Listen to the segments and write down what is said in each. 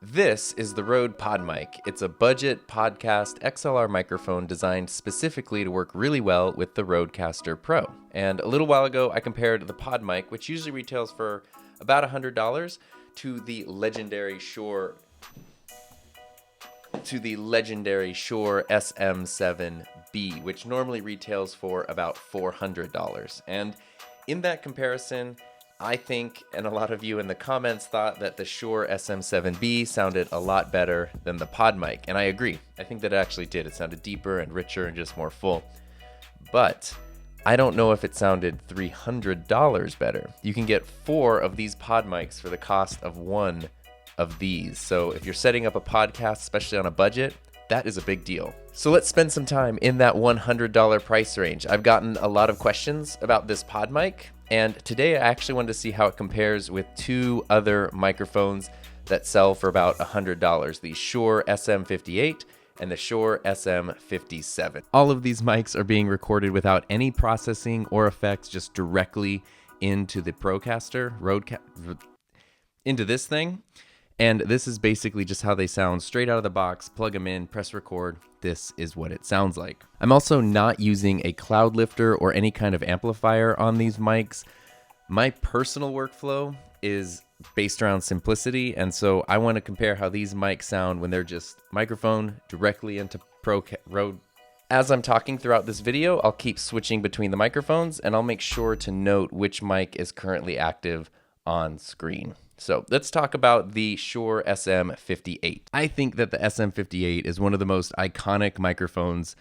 This is the Rode PodMic. It's a budget podcast XLR microphone designed specifically to work really well with the Rodecaster Pro. And a little while ago, I compared the PodMic, which usually retails for about $100, to the legendary Shure SM7B, which normally retails for about $400. And in that comparison, I think, and a lot of you in the comments thought that the Shure SM7B sounded a lot better than the PodMic, and I agree. I think that it actually did. It sounded deeper and richer and just more full. But I don't know if it sounded $300 better. You can get 4 of these PodMics for the cost of 1 of these. So if you're setting up a podcast, especially on a budget, that is a big deal. So let's spend some time in that $100 price range. I've gotten a lot of questions about this PodMic, and today I actually wanted to see how it compares with 2 other microphones that sell for about $100, the Shure SM58 and the Shure SM57. All of these mics are being recorded without any processing or effects, just directly into the Procaster, into this thing. And this is basically just how they sound straight out of the box. Plug them in, press record. This is what it sounds like. I'm also not using a cloud lifter or any kind of amplifier on these mics. My personal workflow is based around simplicity, and so I want to compare how these mics sound when they're just microphone directly into Rode. As I'm talking throughout this video, I'll keep switching between the microphones, and I'll make sure to note which mic is currently active on screen. So let's talk about the Shure SM58. I think that the SM58 is one of the most iconic microphones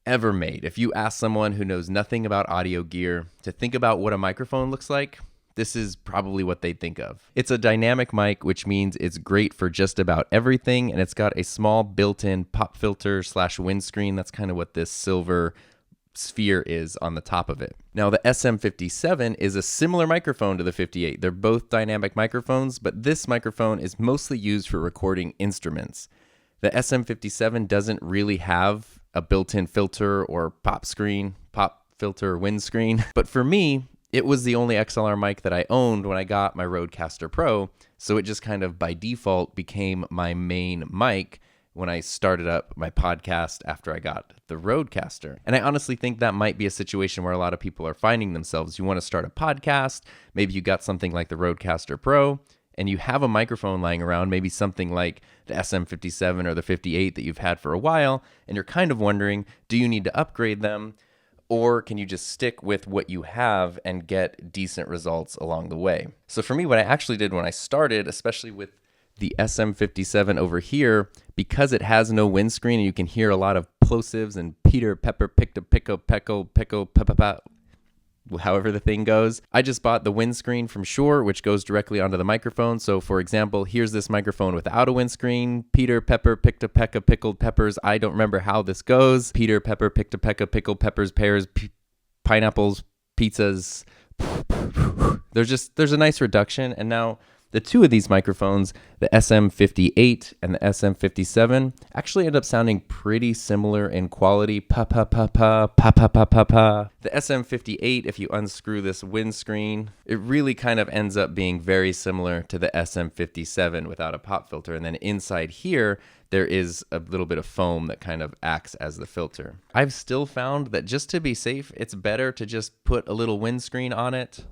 ever made. If you ask someone who knows nothing about audio gear to think about what a microphone looks like, this is probably what they'd think of. It's a dynamic mic, which means it's great for just about everything, and it's got a small built-in pop filter / windscreen. That's kind of what this silver sphere is on the top of it. Now the SM57 is a similar microphone to the 58. They're both dynamic microphones, but this microphone is mostly used for recording instruments. The SM57 doesn't really have a built-in filter or pop filter windscreen, but for me, it was the only XLR mic that I owned when I got my Rodecaster Pro, so it just kind of by default became my main mic when I started up my podcast after I got the Rodecaster. And I honestly think that might be a situation where a lot of people are finding themselves. You want to start a podcast, maybe you got something like the Rodecaster Pro, and you have a microphone lying around, maybe something like the SM57 or the 58 that you've had for a while, and you're kind of wondering, do you need to upgrade them? Or can you just stick with what you have and get decent results along the way? So for me, what I actually did when I started, especially with the SM57 over here, because it has no windscreen and you can hear a lot of plosives and Peter, Pepper, Picto, Pico, Peco, Pico, Peppa, however the thing goes. I just bought the windscreen from Shure, which goes directly onto the microphone. So for example, here's this microphone without a windscreen. Peter, Pepper, Picto, Pecca, Pickled Peppers. I don't remember how this goes. Peter, Pepper, Picto, Pecca, Pickled Peppers, pears, pineapples, pizzas. There's a nice reduction. And now the 2 of these microphones, the SM58 and the SM57, actually end up sounding pretty similar in quality. The SM58, if you unscrew this windscreen, it really kind of ends up being very similar to the SM57 without a pop filter. And then inside here, there is a little bit of foam that kind of acts as the filter. I've still found that just to be safe, it's better to just put a little windscreen on it.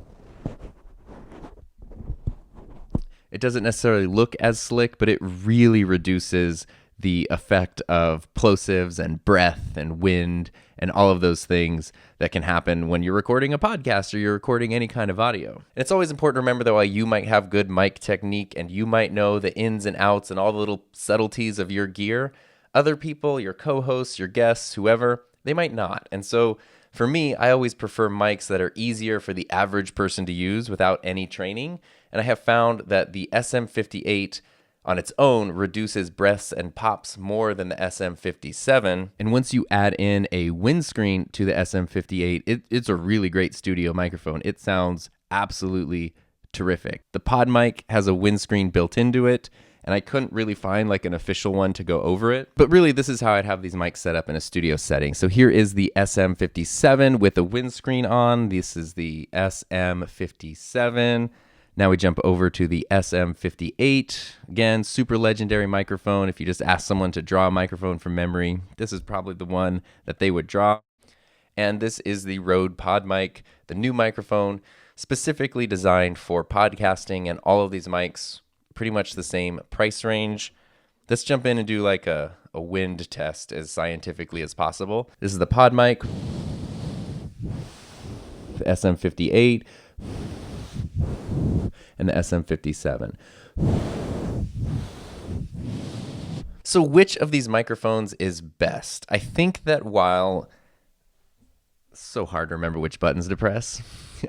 It doesn't necessarily look as slick, but it really reduces the effect of plosives and breath and wind and all of those things that can happen when you're recording a podcast or you're recording any kind of audio. And it's always important to remember that while you might have good mic technique and you might know the ins and outs and all the little subtleties of your gear, other people, your co-hosts, your guests, whoever, they might not. And so for me, I always prefer mics that are easier for the average person to use without any training. And I have found that the SM58 on its own reduces breaths and pops more than the SM57. And once you add in a windscreen to the SM58, it's a really great studio microphone. It sounds absolutely terrific. The PodMic has a windscreen built into it, and I couldn't really find like an official one to go over it. But really, this is how I'd have these mics set up in a studio setting. So here is the SM57 with a windscreen on. This is the SM57. Now we jump over to the SM58. Again, super legendary microphone. If you just ask someone to draw a microphone from memory, this is probably the one that they would draw. And this is the Rode PodMic, the new microphone specifically designed for podcasting, and all of these mics pretty much the same price range. Let's jump in and do like a wind test as scientifically as possible. This is the PodMic, the SM58, and the SM57. So which of these microphones is best? I think that while it's so hard to remember which buttons to press.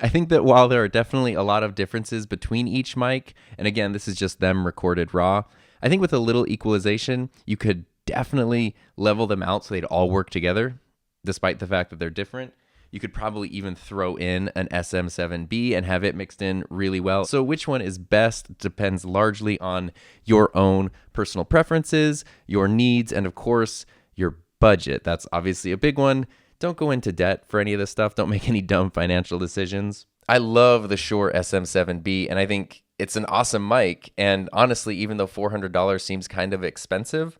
I think that while there are definitely a lot of differences between each mic, and again, this is just them recorded raw, I think with a little equalization, you could definitely level them out so they'd all work together, despite the fact that they're different. You could probably even throw in an SM7B and have it mixed in really well. So which one is best depends largely on your own personal preferences, your needs, and of course, your budget. That's obviously a big one. Don't go into debt for any of this stuff. Don't make any dumb financial decisions. I love the Shure SM7B, and I think it's an awesome mic. And honestly, even though $400 seems kind of expensive,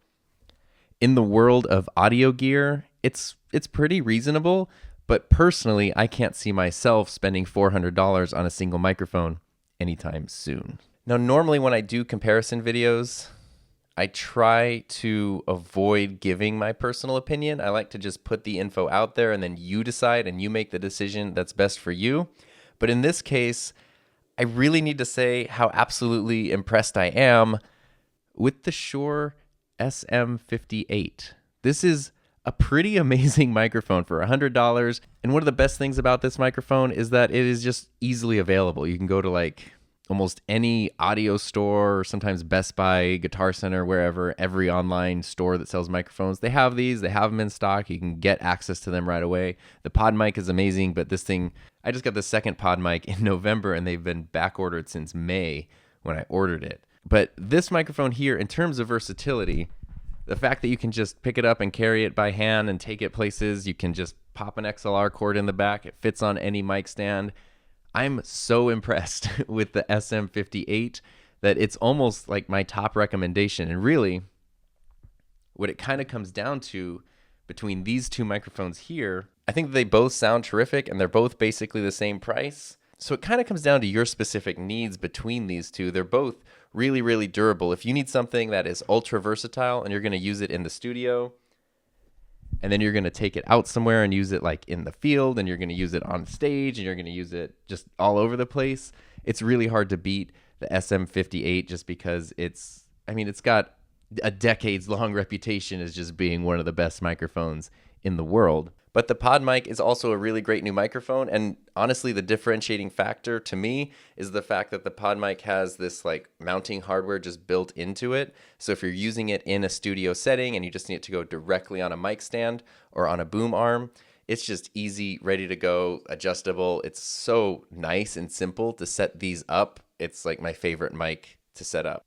in the world of audio gear, it's pretty reasonable. But personally, I can't see myself spending $400 on a single microphone anytime soon. Now, normally when I do comparison videos, I try to avoid giving my personal opinion. I like to just put the info out there and then you decide and you make the decision that's best for you. But in this case, I really need to say how absolutely impressed I am with the Shure SM58. This is a pretty amazing microphone for $100. And one of the best things about this microphone is that it is just easily available. You can go to like almost any audio store, or sometimes Best Buy, Guitar Center, wherever, every online store that sells microphones. They have these, they have them in stock. You can get access to them right away. The PodMic is amazing, but this thing, I just got the second PodMic in November and they've been back ordered since May when I ordered it. But this microphone here, in terms of versatility, the fact that you can just pick it up and carry it by hand and take it places, you can just pop an XLR cord in the back, it fits on any mic stand. I'm so impressed with the SM58 that it's almost like my top recommendation. And really, what it kind of comes down to between these two microphones here, I think they both sound terrific and they're both basically the same price. So it kind of comes down to your specific needs between these two. They're both really, really durable. If you need something that is ultra versatile and you're going to use it in the studio, and then you're going to take it out somewhere and use it like in the field, and you're going to use it on stage, and you're going to use it just all over the place, it's really hard to beat the SM58 just because it's got a decades-long reputation as just being one of the best microphones in the world. But the PodMic is also a really great new microphone, and honestly, the differentiating factor to me is the fact that the PodMic has this like mounting hardware just built into it. So if you're using it in a studio setting and you just need it to go directly on a mic stand or on a boom arm, it's just easy, ready to go, adjustable. It's so nice and simple to set these up. It's like my favorite mic to set up.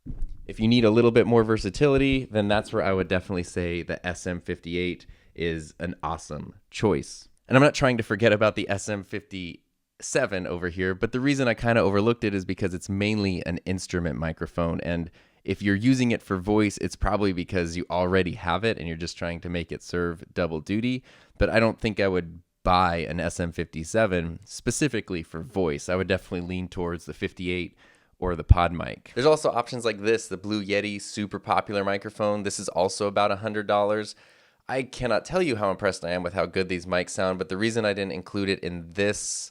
If you need a little bit more versatility, then that's where I would definitely say the SM58 is an awesome choice. And I'm not trying to forget about the SM57 over here, but the reason I kind of overlooked it is because it's mainly an instrument microphone. And if you're using it for voice, it's probably because you already have it and you're just trying to make it serve double duty. But I don't think I would buy an SM57 specifically for voice. I would definitely lean towards the 58 or the PodMic. There's also options like this, the Blue Yeti, super popular microphone. This is also about $100. I cannot tell you how impressed I am with how good these mics sound, but the reason I didn't include it in this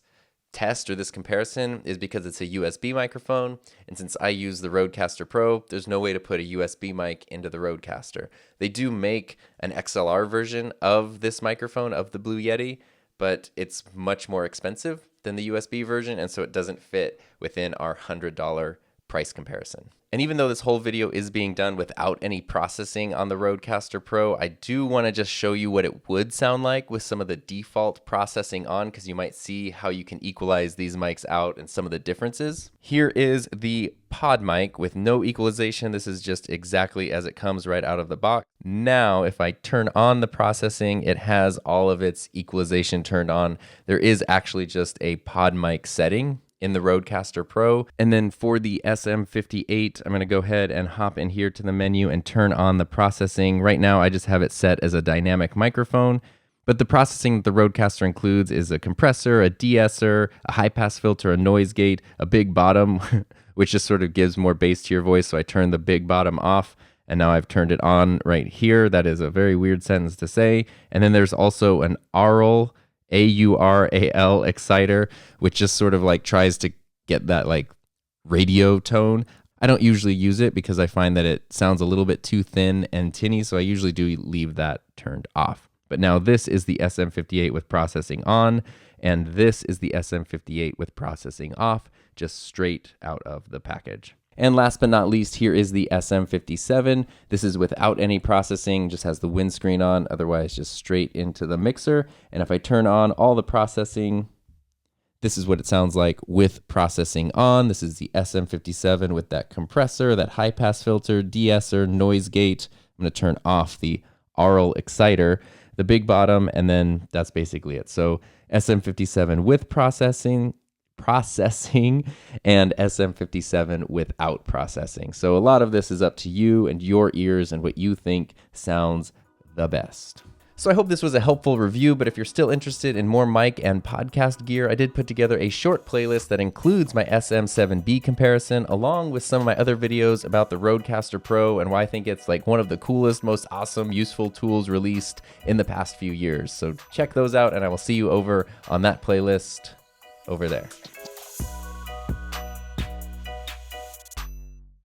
test or this comparison is because it's a USB microphone, and since I use the Rodecaster Pro, there's no way to put a USB mic into the Rodecaster. They do make an XLR version of this microphone, of the Blue Yeti, but it's much more expensive than the USB version, and so it doesn't fit within our $100 price comparison. And even though this whole video is being done without any processing on the Rodecaster Pro, I do want to just show you what it would sound like with some of the default processing on, because you might see how you can equalize these mics out and some of the differences. Here is the PodMic with no equalization. This is just exactly as it comes right out of the box. Now, if I turn on the processing, it has all of its equalization turned on. There is actually just a PodMic setting in the Rodecaster Pro. And then for the SM58, I'm going to go ahead and hop in here to the menu and turn on the processing. Right now, I just have it set as a dynamic microphone. But the processing that the Rodecaster includes is a compressor, a de-esser, a high-pass filter, a noise gate, a big bottom, which just sort of gives more bass to your voice. So I turned the big bottom off, and now I've turned it on right here. That is a very weird sentence to say. And then there's also an aural, A-U-R-A-L exciter, which just sort of like tries to get that like radio tone. I don't usually use it because I find that it sounds a little bit too thin and tinny, so I usually do leave that turned off. But now this is the SM58 with processing on, and this is the SM58 with processing off, just straight out of the package. And last but not least, here is the SM57. This is without any processing, just has the windscreen on, otherwise just straight into the mixer. And if I turn on all the processing, this is what it sounds like with processing on. This is the SM57 with that compressor, that high pass filter, de-esser, noise gate. I'm gonna turn off the aural exciter, the big bottom, and then that's basically it. So SM57 with processing, and SM57 without processing. So a lot of this is up to you and your ears and what you think sounds the best. So I hope this was a helpful review, but if you're still interested in more mic and podcast gear, I did put together a short playlist that includes my SM7B comparison, along with some of my other videos about the Rodecaster Pro and why I think it's like one of the coolest, most awesome, useful tools released in the past few years. So check those out, and I will see you over on that playlist over there.